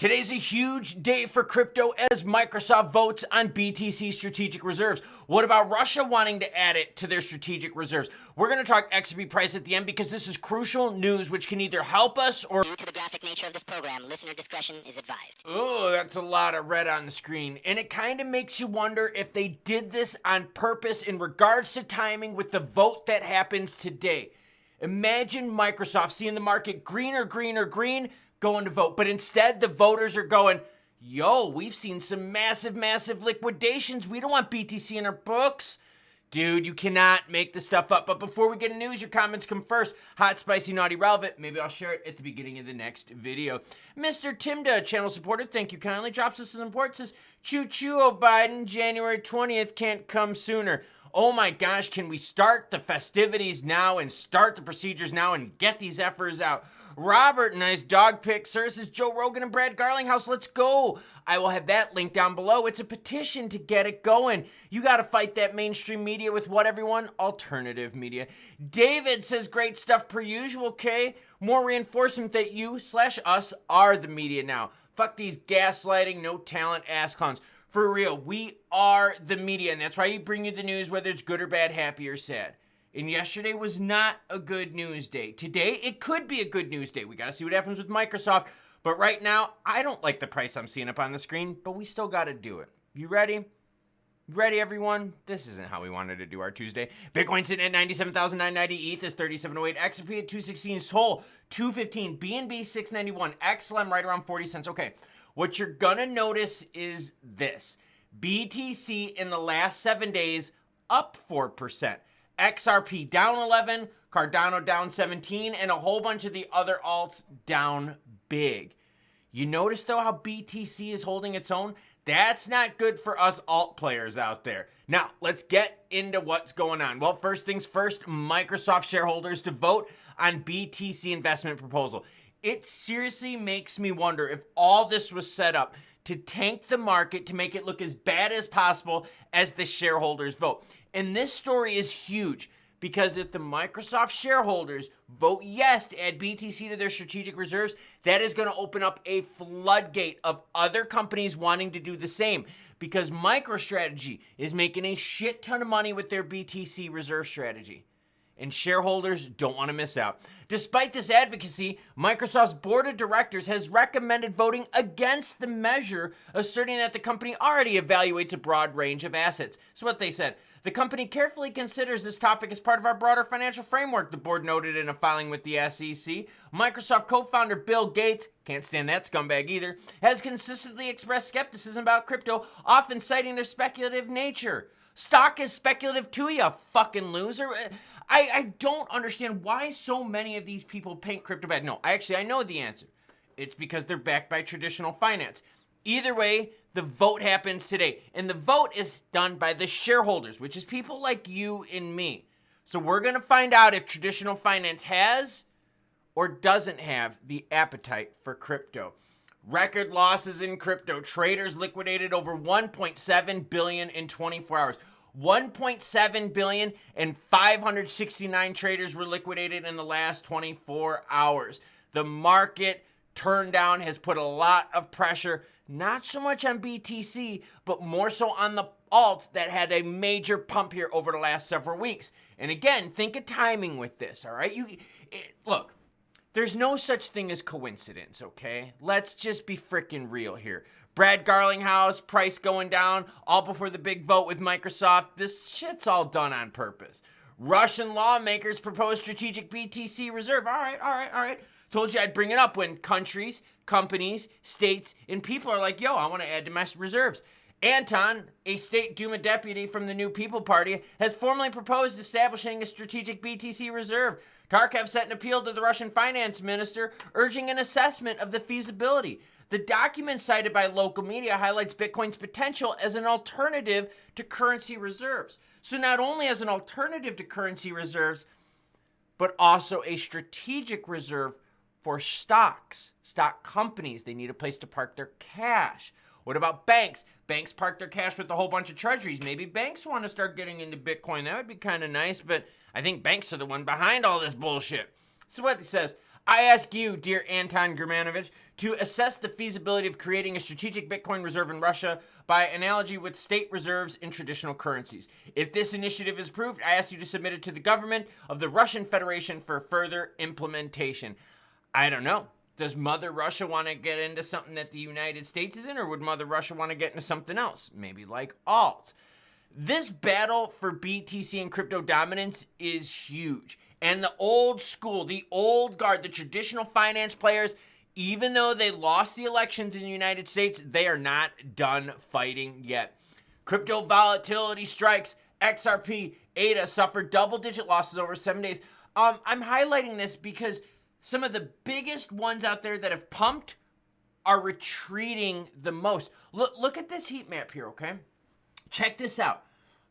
Today's a huge day for crypto as Microsoft votes on BTC strategic reserves. What about Russia wanting to add it to their strategic reserves? We're going to talk XRP price at the end because this is crucial news which can either help us or... Due to the graphic nature of this program, listener discretion is advised. Oh, that's a lot of red on the screen. And it kind of makes you wonder if they did this on purpose in regards to timing with the vote that happens today. Imagine Microsoft seeing the market green, going to vote. But instead, the voters are going, yo, we've seen some massive liquidations. We don't want BTC in our books. Dude, you cannot make this stuff up. But before we get into news, your comments come first. Hot, spicy, naughty, relevant. Maybe I'll share it at the beginning of the next video. Mr. Timda, channel supporter, thank you kindly. Drops us some support, says, choo-choo, oh Biden, January 20th can't come sooner. Oh my gosh, can we start the festivities now and start the procedures now and get these efforts out? Robert, nice dog pic, sir. This is Joe Rogan and Brad Garlinghouse. Let's go. I will have that link down below. It's a petition to get it going. You got to fight that mainstream media with what, everyone? Alternative media. David says, great stuff per usual, okay? More reinforcement that you/us are the media now. Fuck these gaslighting, no talent ass clowns. For real, we are the media, and that's why we bring you the news, whether it's good or bad, happy or sad. And yesterday was not a good news day. Today, it could be a good news day. We got to see what happens with Microsoft. But right now, I don't like the price I'm seeing up on the screen, but we still got to do it. You ready? Ready, everyone? This isn't how we wanted to do our Tuesday. Bitcoin sitting at 97,990. ETH is 3708. XRP at 216. Sol 215. BNB 691. XLM right around 40 cents. Okay, what you're going to notice is this. BTC in the last 7 days, up 4%. XRP down 11, Cardano down 17, and a whole bunch of the other alts down big. You notice, though, how BTC is holding its own? That's not good for us alt players out there. Now, let's get into what's going on. Well, first things first, Microsoft shareholders to vote on BTC investment proposal. It seriously makes me wonder if all this was set up to tank the market to make it look as bad as possible as the shareholders vote. And this story is huge because if the Microsoft shareholders vote yes to add BTC to their strategic reserves, that is going to open up a floodgate of other companies wanting to do the same because MicroStrategy is making a shit ton of money with their BTC reserve strategy. And shareholders don't want to miss out. Despite this advocacy, Microsoft's board of directors has recommended voting against the measure, asserting that the company already evaluates a broad range of assets. So what they said, the company carefully considers this topic as part of our broader financial framework, the board noted in a filing with the SEC. Microsoft co-founder Bill Gates, can't stand that scumbag either, has consistently expressed skepticism about crypto, often citing their speculative nature. Stock is speculative too, you fucking loser. I don't understand why so many of these people paint crypto bad. No, I know the answer. It's because they're backed by traditional finance. Either way, the vote happens today. And the vote is done by the shareholders, which is people like you and me. So we're going to find out if traditional finance has or doesn't have the appetite for crypto. Record losses in crypto. Traders liquidated over 1.7 billion in 24 hours. 1.7 billion and 569 traders were liquidated in the last 24 hours. The market turndown has put a lot of pressure, not so much on BTC, but more so on the alts that had a major pump here over the last several weeks. And again, think of timing with this, all right? Look, there's no such thing as coincidence, okay? Let's just be freaking real here. Brad Garlinghouse, price going down, all before the big vote with Microsoft. This shit's all done on purpose. Russian lawmakers propose strategic BTC reserve. All right. Told you I'd bring it up when countries, companies, states, and people are like, yo, I want to add to my reserves. Anton, a state Duma deputy from the New People Party, has formally proposed establishing a strategic BTC reserve. Tarkov sent an appeal to the Russian finance minister, urging an assessment of the feasibility. The document cited by local media highlights Bitcoin's potential as an alternative to currency reserves. So not only as an alternative to currency reserves, but also a strategic reserve for stocks, stock companies. They need a place to park their cash. What about banks? Banks park their cash with a whole bunch of treasuries. Maybe banks want to start getting into Bitcoin. That would be kind of nice, but I think banks are the one behind all this bullshit. So what it says, I ask you, dear Anton Germanovich, to assess the feasibility of creating a strategic Bitcoin reserve in Russia by analogy with state reserves in traditional currencies. If this initiative is approved, I ask you to submit it to the government of the Russian Federation for further implementation. I don't know. Does Mother Russia want to get into something that the United States is in, or would Mother Russia want to get into something else? Maybe like alt. This battle for BTC and crypto dominance is huge. And the old school, the old guard, the traditional finance players, even though they lost the elections in the United States, they are not done fighting yet. Crypto volatility strikes. XRP, ADA suffered double-digit losses over 7 days. I'm highlighting this because some of the biggest ones out there that have pumped are retreating the most. Look at this heat map here, okay? Check this out.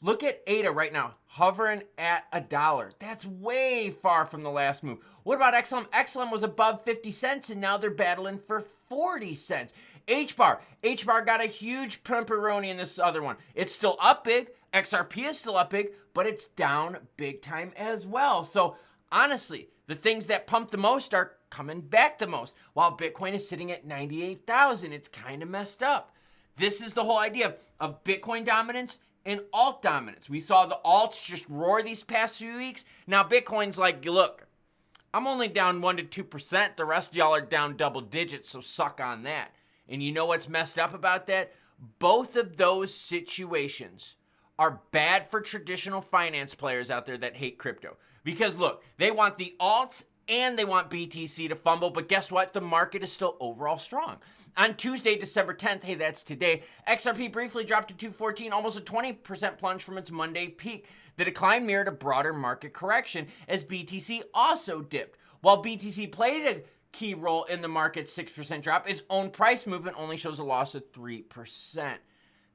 Look at ADA right now, hovering at $1. That's way far from the last move. What about XLM? XLM was above 50 cents, and now they're battling for 40 cents. HBAR got a huge pumperoni in this other one. It's still up big. XRP is still up big, but it's down big time as well. So honestly, the things that pump the most are coming back the most, while Bitcoin is sitting at 98,000. It's kind of messed up. This is the whole idea of Bitcoin dominance and alt dominance. We saw the alts just roar these past few weeks. Now Bitcoin's like, look, I'm only down 1% to 2%. The rest of y'all are down double digits, so suck on that. And you know what's messed up about that? Both of those situations are bad for traditional finance players out there that hate crypto. Because look, they want the alts and they want BTC to fumble, but guess what? The market is still overall strong. On Tuesday, December 10th, hey, that's today, XRP briefly dropped to 214, almost a 20% plunge from its Monday peak. The decline mirrored a broader market correction as BTC also dipped. While BTC played a key role in the market's 6% drop, its own price movement only shows a loss of 3%.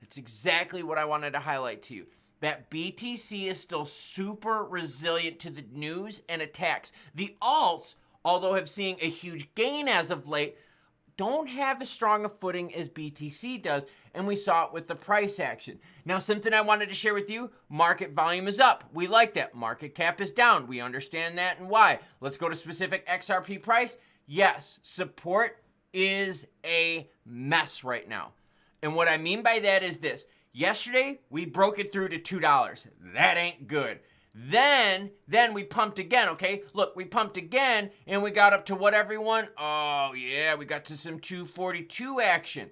That's exactly what I wanted to highlight to you. That BTC is still super resilient to the news and attacks. The alts, although have seen a huge gain as of late, don't have as strong a footing as BTC does, and we saw it with the price action. Now, something I wanted to share with you, market volume is up. We like that. Market cap is down. We understand that and why. Let's go to specific XRP price. Yes, support is a mess right now. And what I mean by that is this. Yesterday, we broke it through to $2. That ain't good. Then we pumped again, okay? Look, we pumped again, and we got up to what, everyone? Oh, yeah, we got to some 242 action.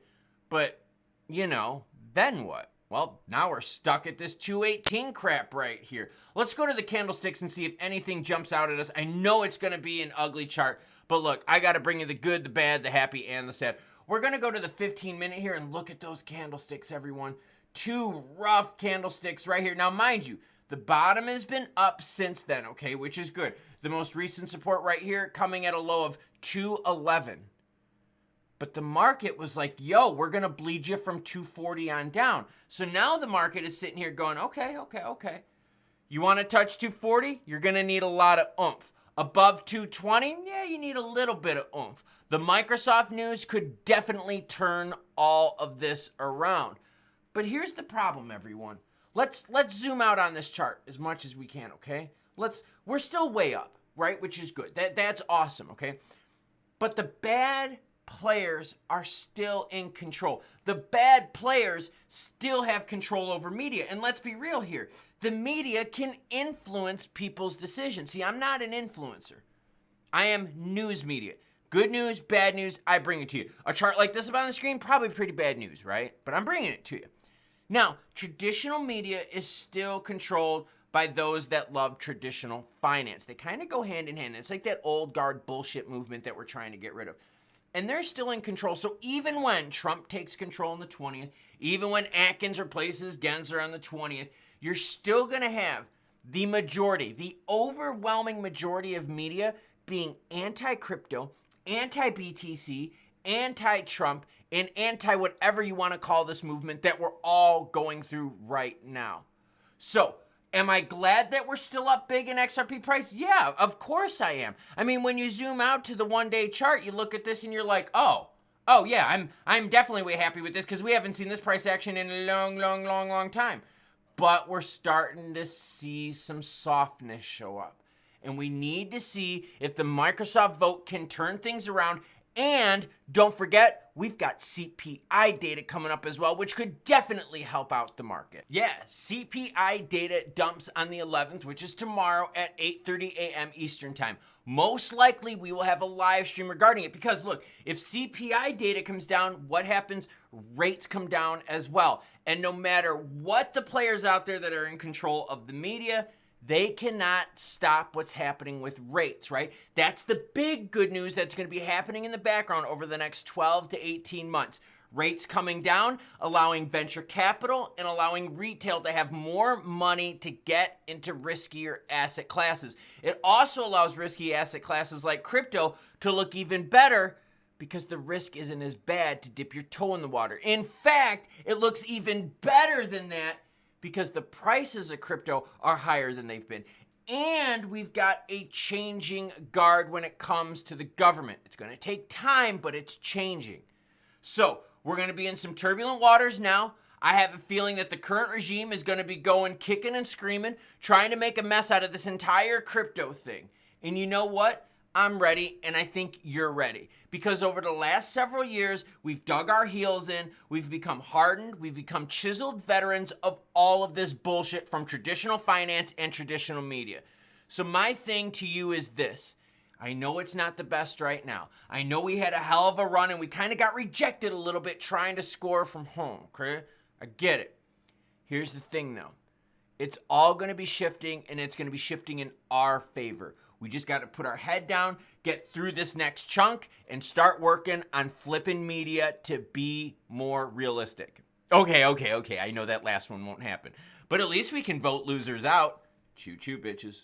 But, you know, then what? Well, now we're stuck at this 218 crap right here. Let's go to the candlesticks and see if anything jumps out at us. I know it's going to be an ugly chart, but look, I got to bring you the good, the bad, the happy, and the sad. We're going to go to the 15-minute here and look at those candlesticks, everyone. Two rough candlesticks right here. Now, mind you, the bottom has been up since then, okay, which is good. The most recent support right here coming at a low of 211. But the market was like, yo, we're going to bleed you from 240 on down. So now the market is sitting here going, okay. You want to touch 240? You're going to need a lot of oomph. Above 220? Yeah, you need a little bit of oomph. The Microsoft news could definitely turn all of this around. But here's the problem, everyone. Let's zoom out on this chart as much as we can, okay? We're still way up, right? Which is good. That's awesome, okay? But the bad players are still in control. The bad players still have control over media. And let's be real here. The media can influence people's decisions. See, I'm not an influencer. I am news media. Good news, bad news, I bring it to you. A chart like this up on the screen, probably pretty bad news, right? But I'm bringing it to you. Now, traditional media is still controlled by those that love traditional finance. They kind of go hand in hand. It's like that old guard bullshit movement that we're trying to get rid of. And they're still in control. So even when Trump takes control on the 20th, even when Atkins replaces Gensler on the 20th, you're still going to have the majority, the overwhelming majority of media being anti-crypto, anti-BTC, anti-Trump, and anti-whatever you want to call this movement that we're all going through right now. So, am I glad that we're still up big in XRP price? Yeah, of course I am. I mean, when you zoom out to the one-day chart, you look at this and you're like, oh yeah, I'm definitely way happy with this because we haven't seen this price action in a long time. But we're starting to see some softness show up. And we need to see if the Microsoft vote can turn things around. And don't forget, we've got CPI data coming up as well, which could definitely help out the market. Yeah, CPI data dumps on the 11th, which is tomorrow at 8:30 a.m. Eastern time. Most likely, we will have a live stream regarding it because look, if CPI data comes down, what happens? Rates come down as well. And no matter what the players out there that are in control of the media, they cannot stop what's happening with rates, right? That's the big good news that's going to be happening in the background over the next 12 to 18 months. Rates coming down, allowing venture capital and allowing retail to have more money to get into riskier asset classes. It also allows risky asset classes like crypto to look even better because the risk isn't as bad to dip your toe in the water. In fact, it looks even better than that because the prices of crypto are higher than they've been. And we've got a changing guard when it comes to the government. It's going to take time, but it's changing. So we're going to be in some turbulent waters now. I have a feeling that the current regime is going to be going kicking and screaming, trying to make a mess out of this entire crypto thing. And you know what? I'm ready, and I think you're ready. Because over the last several years, we've dug our heels in, we've become hardened, we've become chiseled veterans of all of this bullshit from traditional finance and traditional media. So my thing to you is this. I know it's not the best right now. I know we had a hell of a run, and we kind of got rejected a little bit trying to score from home, okay? I get it. Here's the thing, though. It's all going to be shifting, and it's going to be shifting in our favor. We just got to put our head down, get through this next chunk, and start working on flipping media to be more realistic. Okay. I know that last one won't happen. But at least we can vote losers out. Choo-choo, bitches.